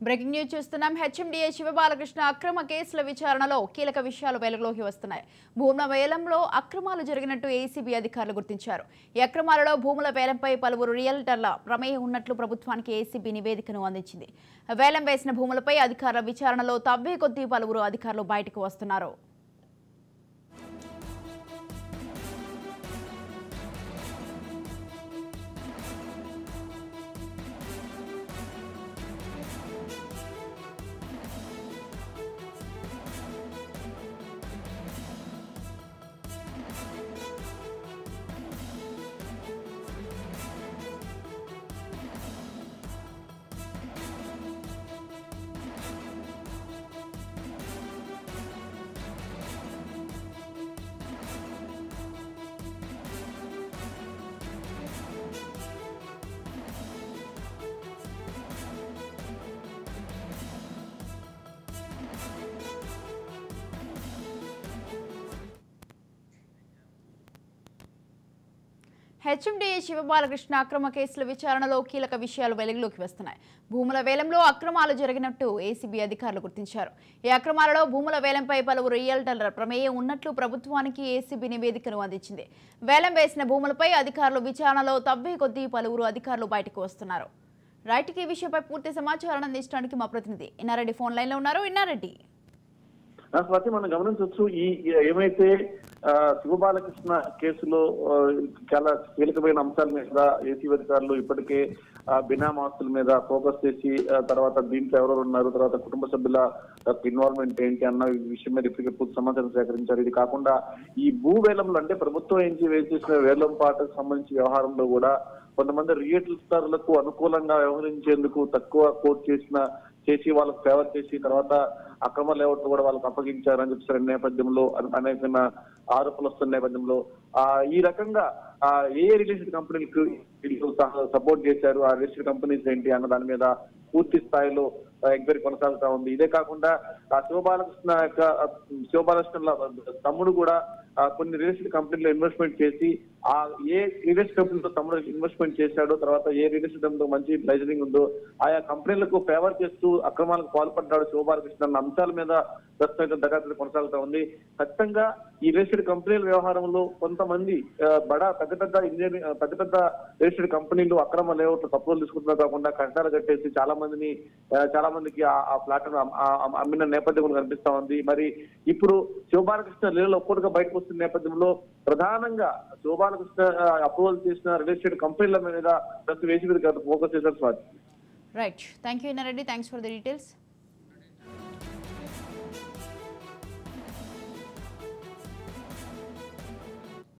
Breaking news చూస్తున్నాం. HMDA Shiva Balakrishna అక్రమ కేసుల విచారణలో కీలక విషయాలు వెలుగులోకి వస్తున్నాయి. భూముల వేలంలో అక్రమాలు జరిగినట్టు ఏసీబీ అధికారులు గుర్తించారు. ఈ అక్రమాలలో భూముల వేలంపై పలువురు రియల్టర్ల ప్రమేయం ఉన్నట్లు ప్రభుత్వానికి ఏసీబీ నివేదికను అందించింది. వేలం వేసిన భూములపై అధికారుల విచారణలో తవ్వే కొద్దీ పలువురు అధికారులు బయటకు వస్తున్నారు. హెచ్ఎండిఏ శివబాలకృష్ణ అక్రమ కేసుల విచారణలో కీలక విషయాలు వెలుగులోకి వస్తున్నాయి. భూముల వేలంలో అక్రమాలు జరిగినట్టు ఏసీబీ అధికారులు గుర్తించారు. ఈ అక్రమాలలో భూముల వేలంపై పలువురు రియల్టర్ల ప్రమేయం ఉన్నట్లు ప్రభుత్వానికి ఏసీబీ నివేదికను అందించింది. వేలం వేసిన భూములపై అధికారులు విచారణలో తవ్వే కొద్దీ పలువురు అధికారులు బయటకు వస్తున్నారు. రైట్, ఈ విషయంపై పూర్తి సమాచారం అందించడానికి మా ప్రతినిధి ఇన్నారెడ్డి ఫోన్ లైన్ లో ఉన్నారు. ఇన్నారెడ్డి, స్వాతి, మనం గమనించవచ్చు ఈ ఏమైతే శివబాలకృష్ణ కేసులో చాలా కీలకమైన అంశాల మీద ఏసీ అధికారులు ఇప్పటికే బినామాస్తుల మీద ఫోకస్ చేసి తర్వాత దీంట్లో ఎవరెవరు ఉన్నారు, తర్వాత కుటుంబ సభ్యుల ఇన్వాల్వ్మెంట్ ఏంటి అన్న విషయం మీద ఇప్పటికే పూర్తి సమాచారం సేకరించారు. ఇది కాకుండా ఈ భూవేలంలో అంటే ప్రభుత్వం ఏంచి వేసేసిన వేలం పాటకు సంబంధించి వ్యవహారంలో కూడా కొంతమంది రియల్టర్లకు అనుకూలంగా వ్యవహరించేందుకు తక్కువ కోట్ చేసి వాళ్ళకు ఫేవర్ చేసి తర్వాత అక్రమ లేఅవుట్ కూడా వాళ్ళకి అప్పగించారని చెప్పిన నేపథ్యంలో అనేక ఆరోపణలు వస్తున్న నేపథ్యంలో ఈ రకంగా ఏ రిజిస్టర్డ్ కంపెనీలకు సపోర్ట్ చేశారు, ఆ రిజిస్టర్డ్ కంపెనీస్ ఏంటి అన్న దాని మీద పూర్తి స్థాయిలో ఎంక్వైరీ కొనసాగుతా ఉంది. ఇదే కాకుండా శివబాలకృష్ణ తమ్ముడు కూడా కొన్ని రియల్ ఎస్టేట్ కంపెనీలో ఇన్వెస్ట్మెంట్ చేసి ఏ రియల్ ఎస్టేట్ కంపెనీతో తమ్ముడు ఇన్వెస్ట్మెంట్ చేశాడో, తర్వాత ఏ రియల్ ఎస్టేట్ కంపెనీతో మంచి లైజనింగ్ ఉందో ఆయా కంపెనీలకు ఫేవర్ చేస్తూ అక్రమాలకు పాల్పడ్డాడు శివబాలకృష్ణ అన్న అంశాల మీద ప్రస్తుతం దర్యాప్తు కొనసాగుతా ఉంది. ఖచ్చితంగా ఈ రియల్ ఎస్టేట్ కంపెనీల వ్యవహారంలో కొంతమంది పెద్ద రియల్ ఎస్టేట్ కంపెనీలు అక్రమ లేఅవుట్లు తప్పులు తీసుకుంటున్నా కాకుండా కష్టాలు కట్టేసి చాలా మందికి ఆ ఫ్లాట్ అమ్మిన నేపథ్యం కనిపిస్తా ఉంది. మరి ఇప్పుడు శివబాలకృష్ణ లీలలో ఒక్కటిగా బయటకు వస్తున్న నేపథ్యంలో ప్రధానంగా శివబాలకృష్ణ అప్రూవల్ చేసిన రియల్ ఎస్టేట్ కంపెనీల మీద ప్రస్తుతం ఏసీబీ ఫోకస్ చేశారు. Swathi, right, thank you Inna Reddy, thanks for the details.